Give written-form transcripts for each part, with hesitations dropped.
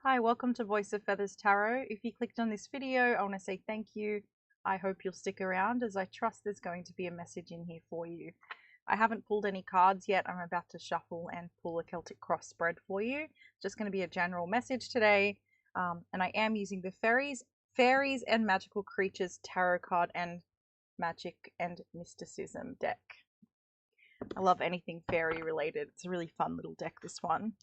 Hi, welcome to Voice of Feathers Tarot. If you clicked on this video, I want to say thank you. I hope you'll stick around as I trust there's going to be a message in here for you. I haven't pulled any cards yet. I'm about to shuffle and pull a Celtic cross spread for you. It's just going to be a general message today. And I am using the Fairies and Magical Creatures Tarot card and Magic and Mysticism deck. I love anything fairy related. It's a really fun little deck, this one.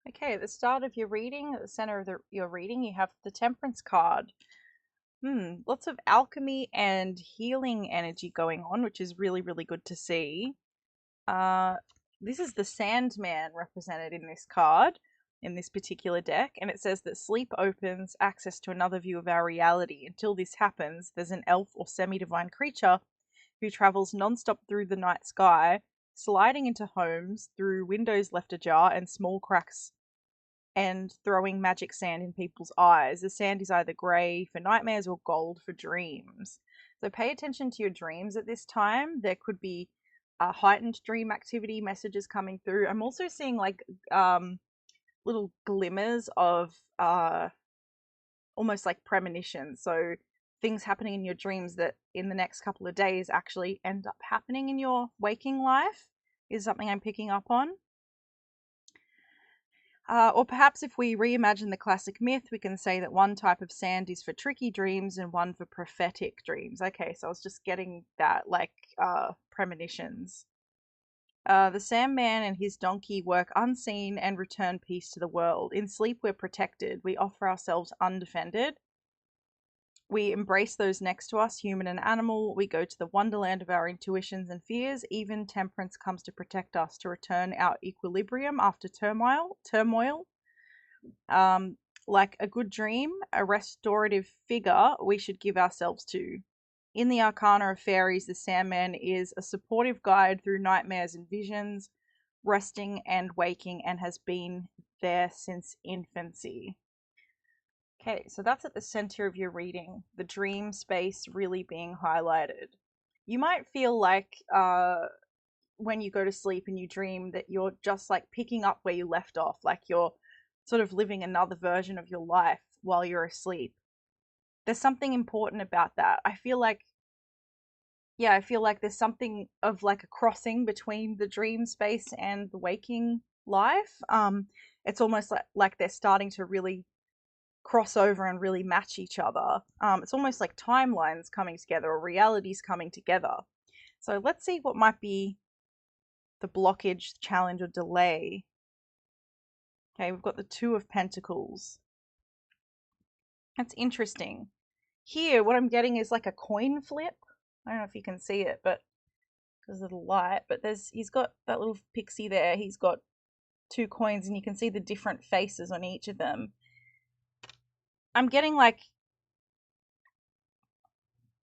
Okay, at the start of your reading, at the center of your reading, you have the Temperance card. Lots of alchemy and healing energy going on, which is really, really good to see. This is the Sandman represented in this card, in this particular deck, and it says that sleep opens access to another view of our reality. Until this happens, there's an elf or semi-divine creature who travels non-stop through the night sky, sliding into homes through windows left ajar and small cracks and throwing magic sand in people's eyes. The sand is either grey for nightmares or gold for dreams. So pay attention to your dreams at this time. There could be heightened dream activity messages coming through. I'm also seeing like little glimmers of almost like premonitions. So things happening in your dreams that in the next couple of days actually end up happening in your waking life is something I'm picking up on. Or perhaps if we reimagine the classic myth, we can say that one type of sand is for tricky dreams and one for prophetic dreams. Okay, so I was just getting that, like premonitions. The Sandman and his donkey work unseen and return peace to the world. In sleep, we're protected. We offer ourselves undefended. We embrace those next to us, human and animal. We go to the wonderland of our intuitions and fears. Even Temperance comes to protect us, to return our equilibrium after turmoil. Like a good dream, a restorative figure we should give ourselves to. In the Arcana of Fairies, the Sandman is a supportive guide through nightmares and visions, resting and waking, and has been there since infancy. Okay, so that's at the center of your reading, the dream space really being highlighted. You might feel like when you go to sleep and you dream that you're just like picking up where you left off, like you're sort of living another version of your life while you're asleep. There's something important about that. I feel like there's something of like a crossing between the dream space and the waking life. It's almost like they're starting to really cross over and really match each other. It's almost like timelines coming together or realities coming together. So let's see what might be the blockage, challenge, or delay. Okay, we've got the Two of Pentacles. That's interesting. Here, what I'm getting is like a coin flip. I don't know if you can see it, but because of the light, but he's got that little pixie there. He's got two coins and you can see the different faces on each of them. I'm getting like,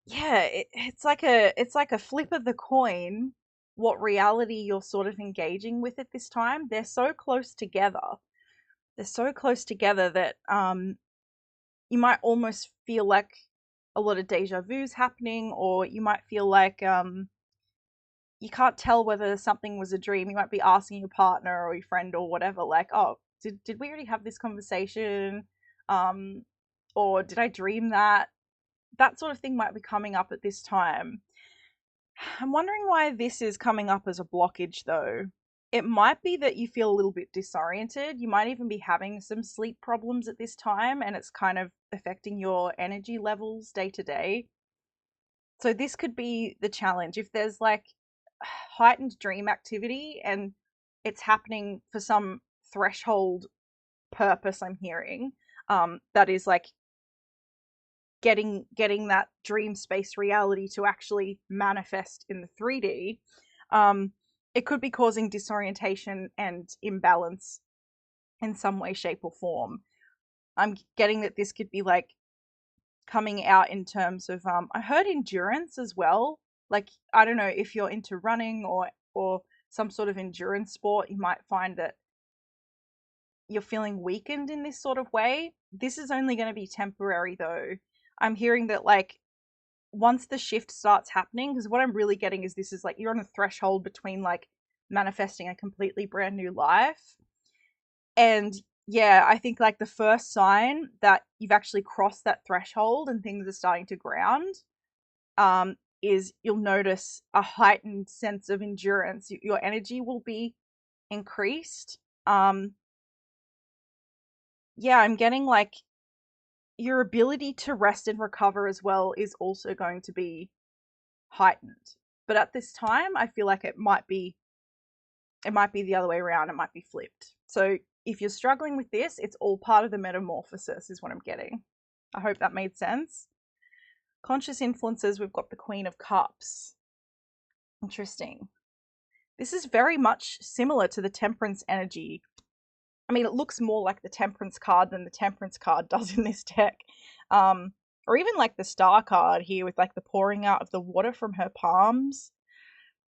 yeah, it's like a flip of the coin, what reality you're sort of engaging with at this time. They're so close together. They're so close together that you might almost feel like a lot of deja vu's happening, or you might feel like you can't tell whether something was a dream. You might be asking your partner or your friend or whatever, like, oh, did we already have this conversation? Or did I dream that? That sort of thing might be coming up at this time. I'm wondering why this is coming up as a blockage though. It might be that you feel a little bit disoriented. You might even be having some sleep problems at this time and it's kind of affecting your energy levels day to day. So this could be the challenge. If there's like heightened dream activity and it's happening for some threshold purpose, I'm hearing, that is like getting that dream space reality to actually manifest in the 3D, it could be causing disorientation and imbalance in some way, shape, or form. I'm getting that this could be like coming out in terms of I heard endurance as well. Like, I don't know if you're into running or some sort of endurance sport, you might find that you're feeling weakened in this sort of way. This is only going to be temporary though. I'm hearing that like once the shift starts happening, because what I'm really getting is this is like you're on a threshold between like manifesting a completely brand new life. And yeah, I think like the first sign that you've actually crossed that threshold and things are starting to ground, is you'll notice a heightened sense of endurance. Your energy will be increased. Yeah, I'm getting like your ability to rest and recover as well is also going to be heightened. But at this time, I feel like it might be the other way around. It might be flipped. So if you're struggling with this, it's all part of the metamorphosis is what I'm getting. I hope that made sense. Conscious influences, we've got the Queen of Cups. Interesting. This is very much similar to the Temperance energy. I mean, it looks more like the Temperance card than the Temperance card does in this deck. Or even like the Star card here with like the pouring out of the water from her palms.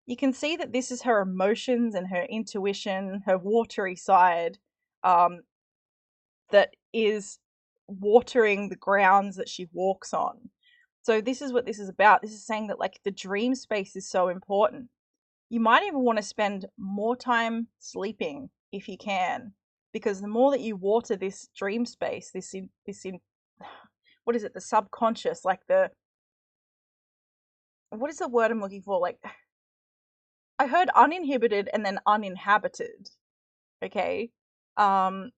You can see that this is her emotions and her intuition, her watery side, that is watering the grounds that she walks on. So this is what this is about. This is saying that like the dream space is so important. You might even want to spend more time sleeping if you can, because the more that you water this dream space, this in what is it, the subconscious, like what is the word I'm looking for? Like I heard uninhibited and then uninhabited. Okay. What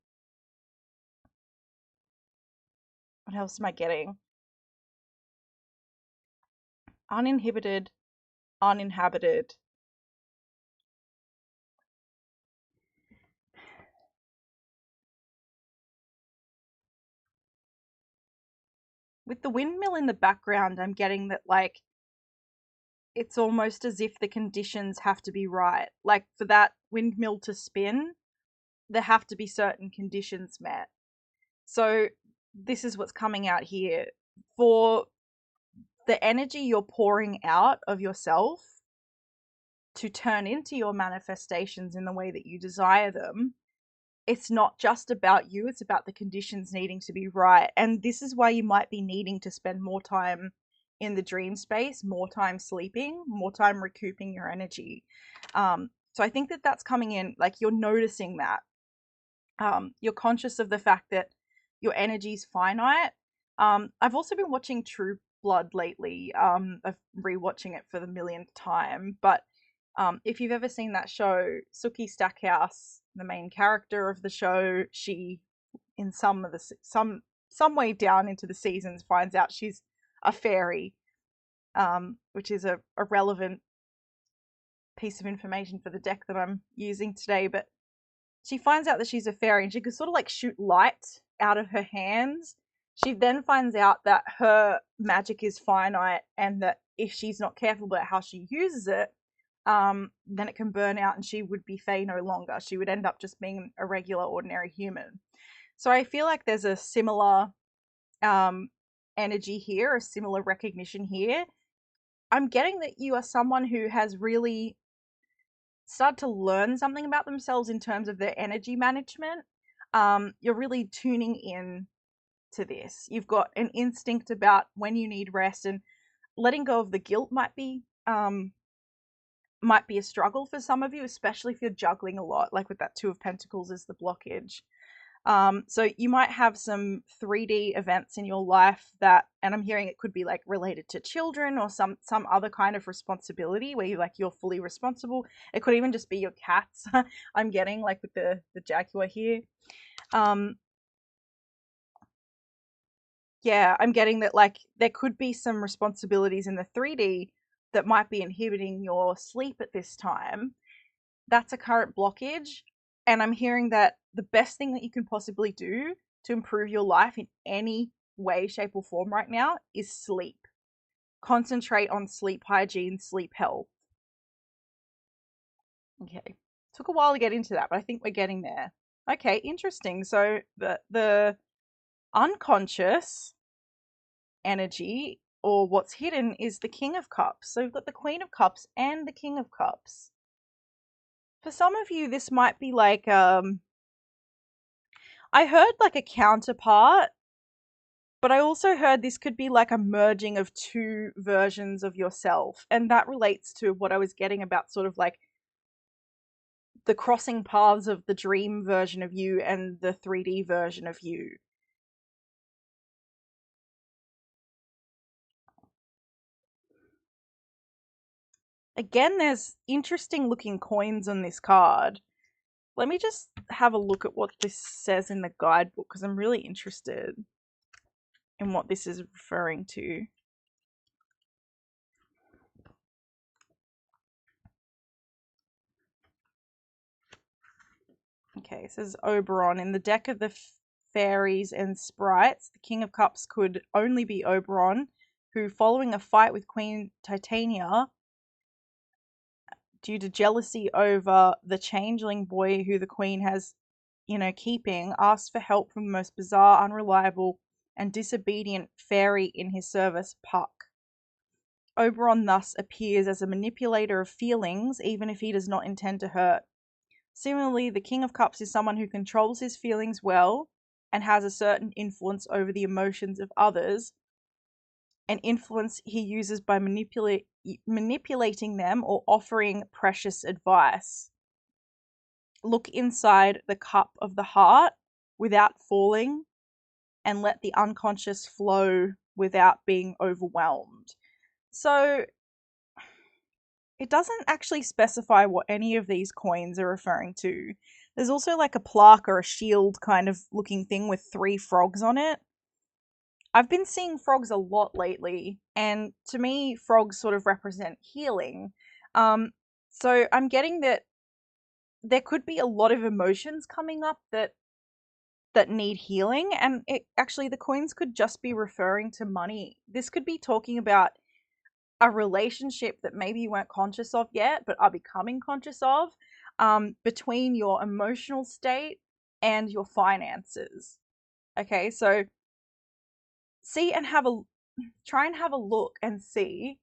else am I getting? Uninhibited, uninhabited. With the windmill in the background, I'm getting that like it's almost as if the conditions have to be right. Like for that windmill to spin, there have to be certain conditions met. So this is what's coming out here. For the energy you're pouring out of yourself to turn into your manifestations in the way that you desire them, it's not just about you, it's about the conditions needing to be right. And this is why you might be needing to spend more time in the dream space, more time sleeping, more time recouping your energy. So I think that that's coming in, like you're noticing that. You're conscious of the fact that your energy is finite. I've also been watching True Blood lately. I'm rewatching it for the millionth time. But if you've ever seen that show, Sookie Stackhouse, the main character of the show, she in some way down into the seasons finds out she's a fairy, which is a relevant piece of information for the deck that I'm using today. But she finds out that she's a fairy and she can sort of like shoot light out of her hands. She then finds out that her magic is finite and that if she's not careful about how she uses it, then it can burn out and she would be Fae no longer. She would end up just being a regular, ordinary human. So I feel like there's a similar energy here, a similar recognition here. I'm getting that you are someone who has really started to learn something about themselves in terms of their energy management. You're really tuning in to this. You've got an instinct about when you need rest, and letting go of the guilt might be a struggle for some of you, especially if you're juggling a lot, like with that Two of Pentacles is the blockage. So you might have some 3D events in your life that, and I'm hearing it could be like related to children or some other kind of responsibility where you're fully responsible. It could even just be your cats. I'm getting like with the jaguar here. Yeah, I'm getting that like there could be some responsibilities in the 3D that might be inhibiting your sleep at this time. That's a current blockage. And I'm hearing that the best thing that you can possibly do to improve your life in any way, shape, or form right now is sleep. Concentrate on sleep hygiene, sleep health. Okay. Took a while to get into that, but I think we're getting there. Okay, interesting. So the unconscious energy or what's hidden is the King of Cups. So we've got the Queen of Cups and the King of Cups. For some of you, this might be like I heard like a counterpart, but I also heard this could be like a merging of two versions of yourself. And that relates to what I was getting about sort of like the crossing paths of the dream version of you and the 3D version of you. Again, there's interesting looking coins on this card. Let me just have a look at what this says in the guidebook because I'm really interested in what this is referring to. Okay, it says Oberon. In the deck of the fairies and sprites, the King of Cups could only be Oberon, who, following a fight with Queen Titania, due to jealousy over the changeling boy who the Queen has, keeping, asked for help from the most bizarre, unreliable, and disobedient fairy in his service, Puck. Oberon thus appears as a manipulator of feelings, even if he does not intend to hurt. Similarly, the King of Cups is someone who controls his feelings well and has a certain influence over the emotions of others, an influence he uses by manipulating them or offering precious advice. Look inside the cup of the heart without falling and let the unconscious flow without being overwhelmed. So it doesn't actually specify what any of these coins are referring to. There's also like a plaque or a shield kind of looking thing with 3 frogs on it. I've been seeing frogs a lot lately, and to me, frogs sort of represent healing. So I'm getting that there could be a lot of emotions coming up that need healing, and it actually the coins could just be referring to money. This could be talking about a relationship that maybe you weren't conscious of yet, but are becoming conscious of, between your emotional state and your finances. Okay, so try and have a look and see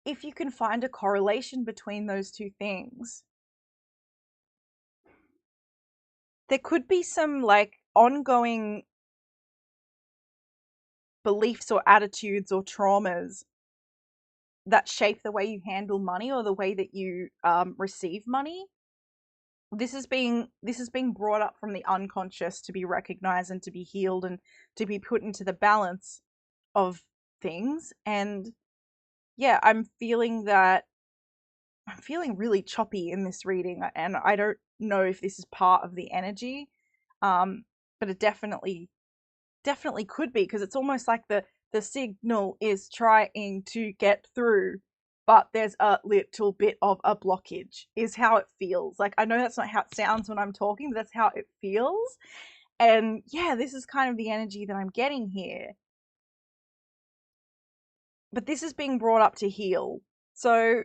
if you can find a correlation between those two things. There could be some like ongoing beliefs or attitudes or traumas that shape the way you handle money or the way that you receive money. This is being brought up from the unconscious to be recognized and to be healed and to be put into the balance of things. And yeah, I'm feeling really choppy in this reading, and I don't know if this is part of the energy, but it definitely could be, because it's almost like the signal is trying to get through, but there's a little bit of a blockage, is how it feels. Like, I know that's not how it sounds when I'm talking, but that's how it feels. And yeah, this is kind of the energy that I'm getting here. But this is being brought up to heal. So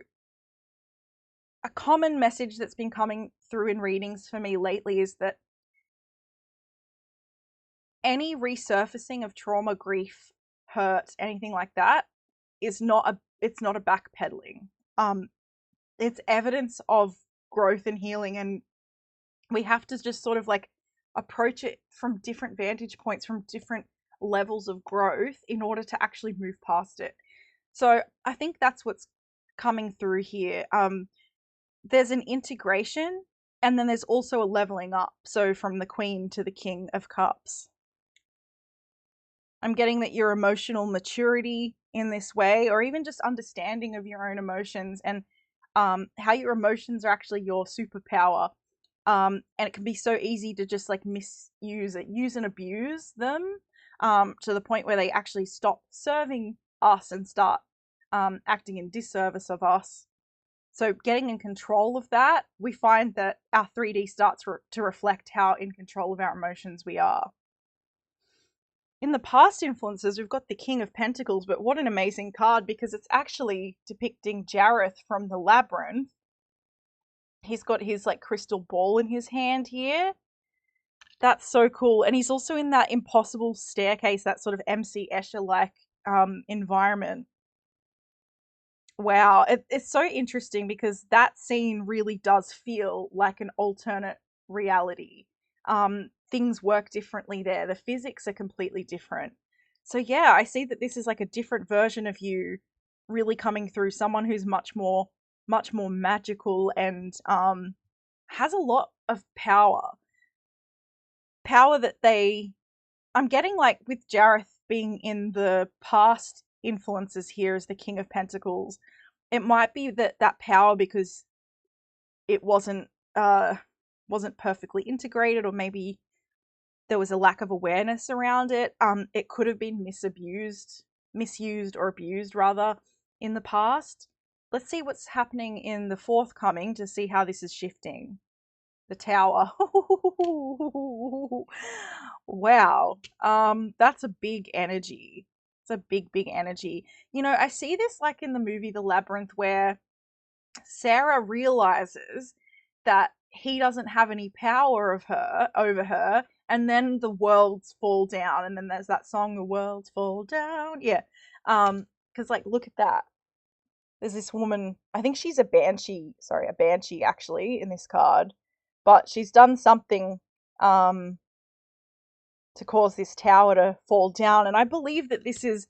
a common message that's been coming through in readings for me lately is that any resurfacing of trauma, grief, hurt, anything like that is not a backpedaling. It's evidence of growth and healing, and we have to just sort of like approach it from different vantage points, from different levels of growth in order to actually move past it. So I think that's what's coming through here. There's an integration, and then there's also a leveling up. So from the Queen to the King of Cups. I'm getting that your emotional maturity in this way, or even just understanding of your own emotions and how your emotions are actually your superpower. And it can be so easy to just like use and abuse them, to the point where they actually stop serving us and start acting in disservice of us. So getting in control of that, we find that our 3D starts to reflect how in control of our emotions we are. In the past influences, we've got the King of Pentacles, but what an amazing card, because it's actually depicting Jareth from the Labyrinth. He's got his like crystal ball in his hand here. That's so cool. And he's also in that impossible staircase, that sort of MC Escher-like environment. Wow, it's so interesting because that scene really does feel like an alternate reality. Things work differently there. The physics are completely different. So yeah, I see that this is like a different version of you really coming through, someone who's much more magical and has a lot of power. Power that I'm getting, like, with Jareth being in the past influences here as the King of Pentacles, it might be that power, because it wasn't perfectly integrated, or maybe there was a lack of awareness around it. It could have been misused or abused rather in the past. Let's see what's happening in the forthcoming to see how this is shifting. The Tower. Wow. That's a big energy. It's a big energy. You know, I see this like in the movie The Labyrinth, where Sarah realizes that he doesn't have any power over her, and then the worlds fall down, and then there's that song, The Worlds Fall Down. Yeah. Because, like, look at that. There's this woman, I think she's a banshee actually in this card, but she's done something to cause this tower to fall down, and I believe that this is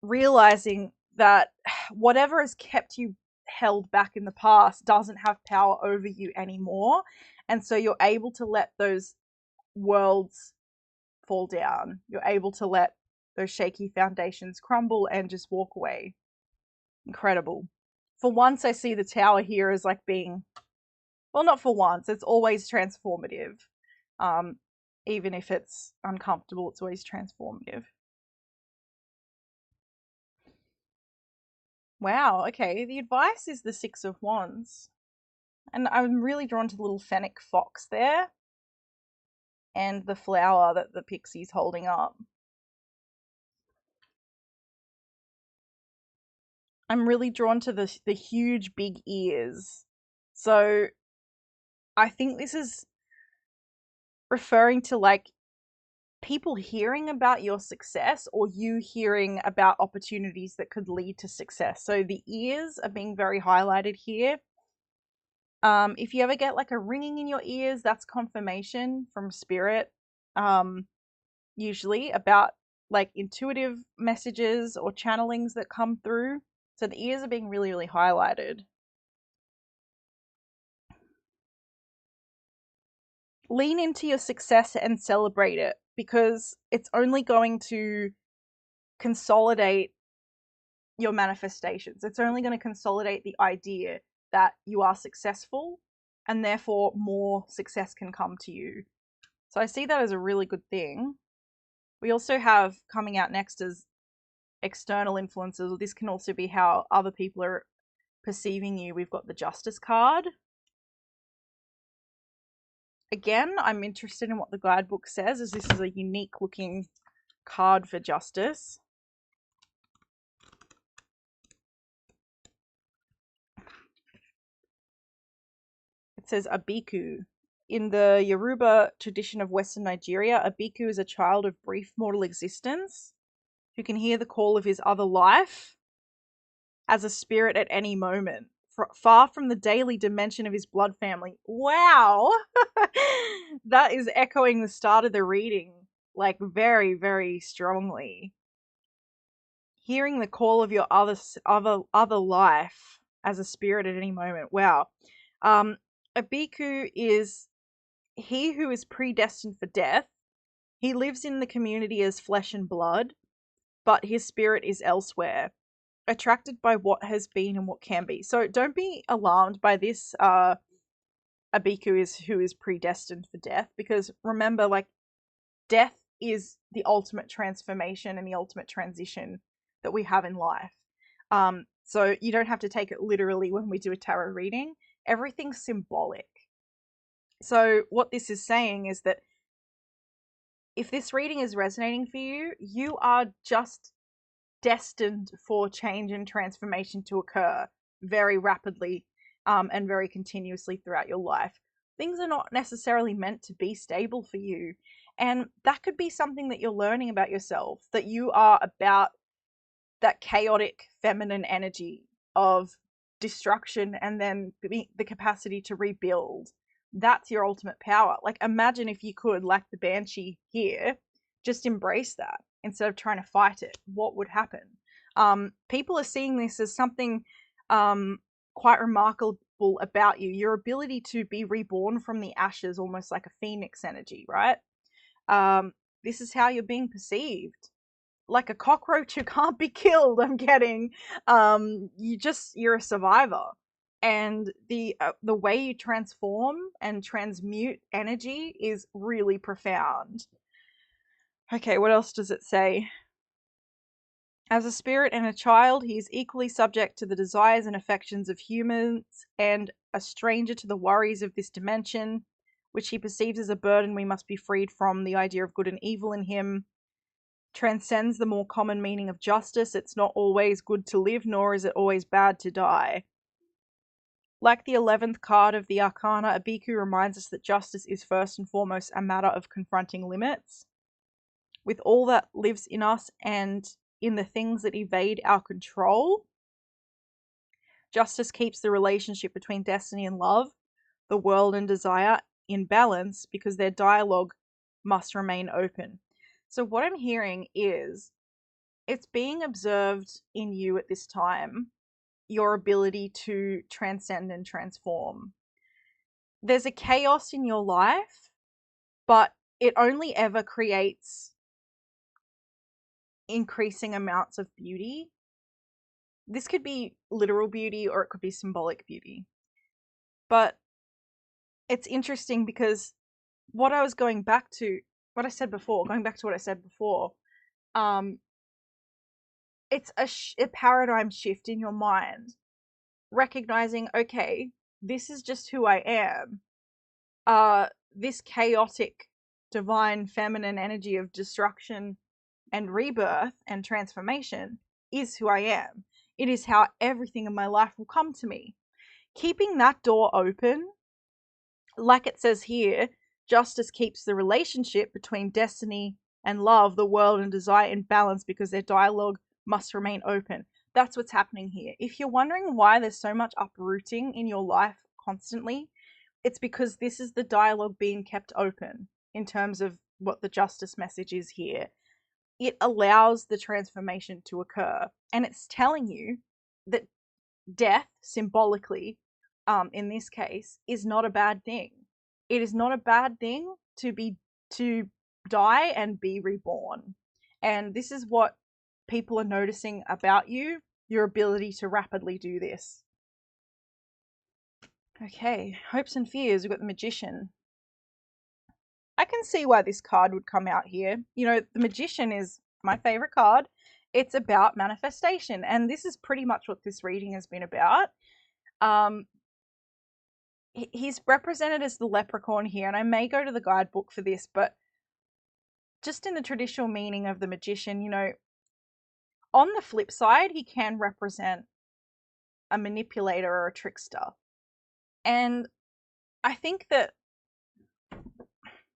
realizing that whatever has kept you held back in the past doesn't have power over you anymore, and so you're able to let those worlds fall down. You're able to let those shaky foundations crumble and just walk away. Incredible. For once, I see the Tower here as like being, well, not for once, it's always transformative. Even if it's uncomfortable, it's always transformative. Wow, okay, the advice is the Six of Wands. And I'm really drawn to the little fennec fox there, and the flower that the pixie's holding up. I'm really drawn to the huge big ears. So I think this is referring to like people hearing about your success, or you hearing about opportunities that could lead to success. So the ears are being very highlighted here. If you ever get like a ringing in your ears, that's confirmation from spirit, usually about like intuitive messages or channelings that come through. So the ears are being really highlighted. Lean into your success and celebrate it, because it's only going to consolidate your manifestations. It's only going to consolidate the idea that you are successful, and therefore more success can come to you. So I see that as a really good thing. We also have coming out next as external influences, or this can also be how other people are perceiving you. We've got the Justice card. Again, I'm interested in what the guidebook says, as this is a unique looking card for justice. It says a bhikkhu. In the Yoruba tradition of Western Nigeria, a bhikkhu is a child of brief mortal existence who can hear the call of his other life as a spirit at any moment, far from the daily dimension of his blood family. Wow! That is echoing the start of the reading, like, very strongly. Hearing the call of your other life as a spirit at any moment. Wow. A bhikkhu is he who is predestined for death. He lives in the community as flesh and blood, but his spirit is elsewhere, attracted by what has been and what can be. So don't be alarmed by this, a bhikkhu who is predestined for death, because remember, like, death is the ultimate transformation and the ultimate transition that we have in life. So you don't have to take it literally when we do a tarot reading. Everything's symbolic. So what this is saying is that if this reading is resonating for you, you are just destined for change and transformation to occur very rapidly, and very continuously throughout your life. Things are not necessarily meant to be stable for you, and that could be something that you're learning about yourself, that you are about that chaotic feminine energy of destruction and then the capacity to rebuild. That's your ultimate power. Like, imagine if you could, like the banshee here, just embrace that instead of trying to fight it. What would happen? People are seeing this as something quite remarkable about you. Your ability to be reborn from the ashes, almost like a phoenix energy, right? This is how you're being perceived. Like a cockroach who can't be killed, I'm getting. You're a survivor. And the way you transform and transmute energy is really profound. Okay, what else does it say? As a spirit and a child, he is equally subject to the desires and affections of humans and a stranger to the worries of this dimension, which he perceives as a burden we must be freed from. The idea of good and evil in him transcends the more common meaning of justice. It's not always good to live, nor is it always bad to die. Like the 11th card of the Arcana, a Bhikkhu reminds us that justice is first and foremost a matter of confronting limits. With all that lives in us and in the things that evade our control, justice keeps the relationship between destiny and love, the world and desire, in balance because their dialogue must remain open. So what I'm hearing is it's being observed in you at this time, your ability to transcend and transform. There's a chaos in your life, but it only ever creates increasing amounts of beauty. This could be literal beauty or it could be symbolic beauty. But it's interesting because what I was going back to, what I said before, it's a paradigm shift in your mind, recognizing, okay, this is just who I am. This chaotic, divine, feminine energy of destruction and rebirth and transformation is who I am. It is how everything in my life will come to me. Keeping that door open, like it says here, justice keeps the relationship between destiny and love, the world and desire in balance because their dialogue must remain open. That's what's happening here. If you're wondering why there's so much uprooting in your life constantly, it's because this is the dialogue being kept open in terms of what the justice message is here. It allows the transformation to occur, and it's telling you that death, symbolically, in this case, is not a bad thing. It is not a bad thing to die and be reborn. And this is what people are noticing about you, your ability to rapidly do this. Okay, hopes and fears. We've got the Magician. I can see why this card would come out here. You know, the Magician is my favorite card. It's about manifestation, and this is pretty much what this reading has been about. He's represented as the leprechaun here, and I may go to the guidebook for this, but just in the traditional meaning of the Magician, you know, on the flip side, he can represent a manipulator or a trickster. And I think that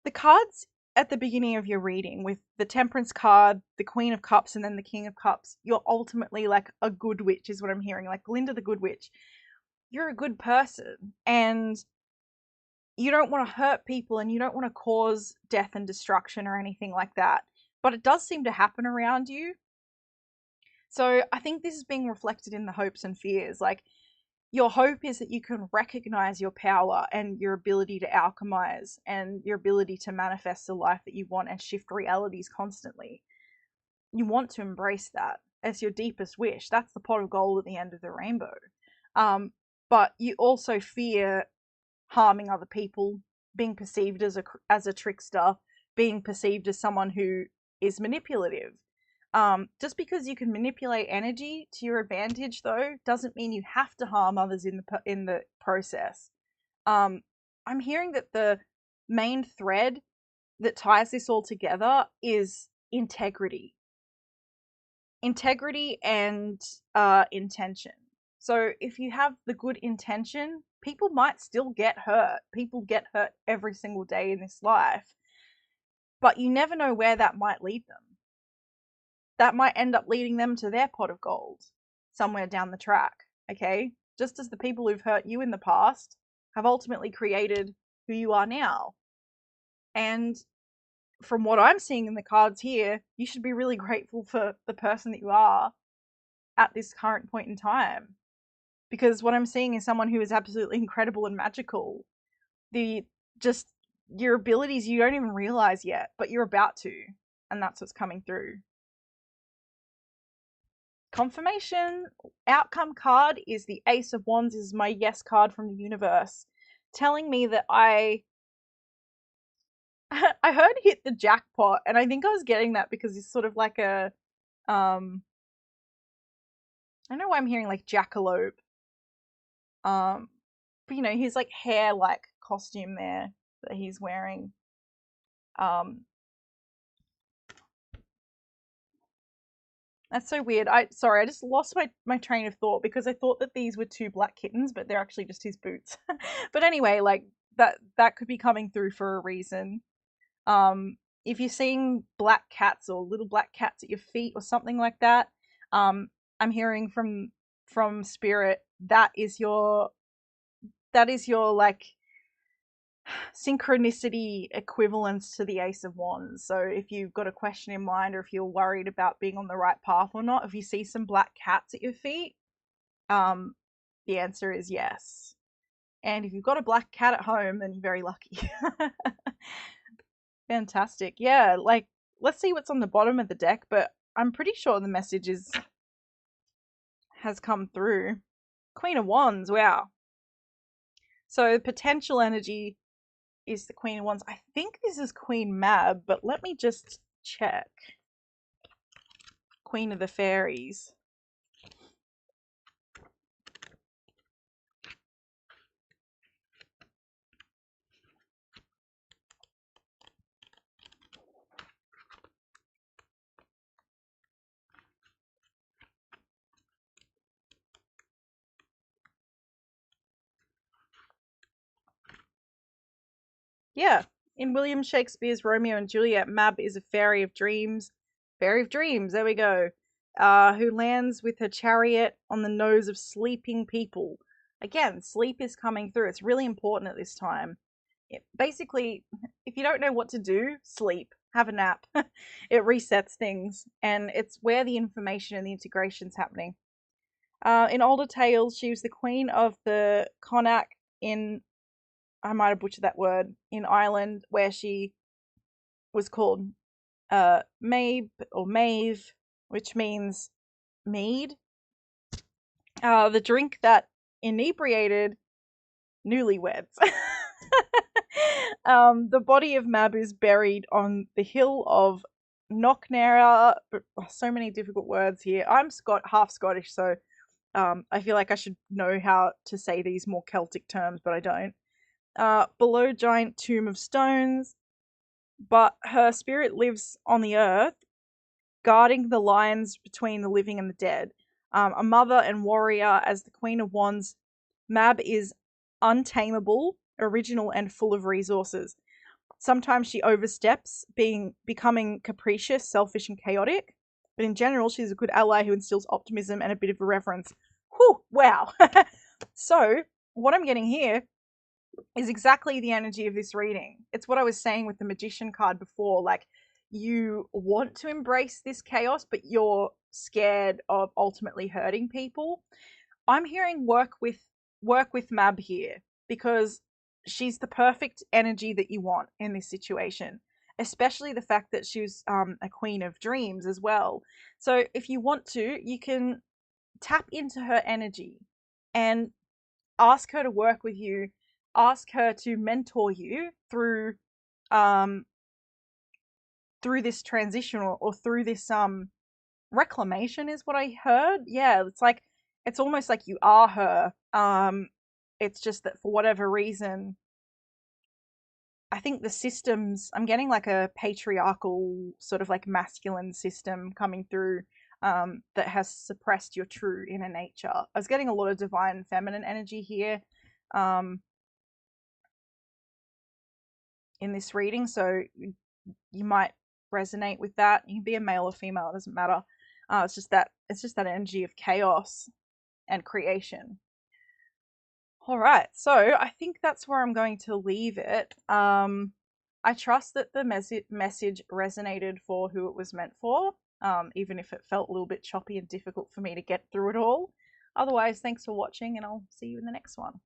the cards at the beginning of your reading, with the Temperance card, the Queen of Cups, and then the King of Cups, you're ultimately like a good witch, is what I'm hearing. Like Glinda the Good Witch. You're a good person, and you don't want to hurt people, and you don't want to cause death and destruction or anything like that. But it does seem to happen around you. So I think this is being reflected in the hopes and fears. Like, your hope is that you can recognize your power and your ability to alchemize and your ability to manifest the life that you want and shift realities constantly. You want to embrace that as your deepest wish. That's the pot of gold at the end of the rainbow. But you also fear harming other people, being perceived as a trickster, being perceived as someone who is manipulative. Just because you can manipulate energy to your advantage, though, doesn't mean you have to harm others in the process. I'm hearing that the main thread that ties this all together is integrity. Integrity and intention. So if you have the good intention, people might still get hurt. People get hurt every single day in this life. But you never know where that might lead them. That might end up leading them to their pot of gold somewhere down the track, okay? Just as the people who've hurt you in the past have ultimately created who you are now. And from what I'm seeing in the cards here, you should be really grateful for the person that you are at this current point in time. Because what I'm seeing is someone who is absolutely incredible and magical. The just your abilities you don't even realize yet, but you're about to, and that's what's coming through. Confirmation outcome card is the Ace of Wands, is my yes card from the universe, telling me that I heard hit the jackpot, and I think I was getting that because he's sort of like a I don't know why I'm hearing like jackalope. But you know, his like hair like costume there that he's wearing. That's so weird. Sorry, I just lost my train of thought because I thought that these were two black kittens, but they're actually just his boots. But anyway, like that could be coming through for a reason. If you're seeing black cats or little black cats at your feet or something like that, I'm hearing from spirit that is your like synchronicity equivalence to the Ace of Wands. So if you've got a question in mind, or if you're worried about being on the right path or not, if you see some black cats at your feet, the answer is yes. And if you've got a black cat at home, then you're very lucky. Fantastic. Yeah, like let's see what's on the bottom of the deck, but I'm pretty sure the message has come through. Queen of Wands, wow. So potential energy is the Queen of Wands. I think this is Queen Mab, but let me just check. Queen of the Fairies. Yeah, in William Shakespeare's Romeo and Juliet, Mab is a fairy of dreams. Fairy of dreams, there we go. Who lands with her chariot on the nose of sleeping people. Again, sleep is coming through. It's really important at this time. Basically, if you don't know what to do, sleep. Have a nap. It resets things, and it's where the information and the integration's happening. In older tales, she was the queen of the Connacht in, I might have butchered that word, in Ireland, where she was called Mabe or Maeve, which means mead. The drink that inebriated newlyweds. The body of Mab is buried on the hill of Knocknarea. So many difficult words here. I'm half Scottish, so I feel like I should know how to say these more Celtic terms, but I don't. Below giant tomb of stones, but her spirit lives on the earth, guarding the lines between the living and the dead. A mother and warrior as the Queen of Wands, Mab is untamable, original, and full of resources. Sometimes she oversteps, becoming capricious, selfish, and chaotic. But in general, she's a good ally who instills optimism and a bit of irreverence. Whew, wow. So, what I'm getting here is exactly the energy of this reading. It's what I was saying with the Magician card before. Like, you want to embrace this chaos, but you're scared of ultimately hurting people. I'm hearing work with Mab here, because she's the perfect energy that you want in this situation, especially the fact that she was a queen of dreams as well. So if you want to, you can tap into her energy and ask her to work with you, ask her to mentor you through through this transition, or through this reclamation is what I heard. Yeah, it's like, it's almost like you are her. It's just that for whatever reason, I think the systems, I'm getting like a patriarchal sort of like masculine system coming through, that has suppressed your true inner nature. I was getting a lot of divine feminine energy here in this reading, so you might resonate with that. You can be a male or female, it doesn't matter. It's just that energy of chaos and creation. All right, so I think that's where I'm going to leave it. I trust that the message resonated for who it was meant for, even if it felt a little bit choppy and difficult for me to get through it all. Otherwise, thanks for watching, and I'll see you in the next one.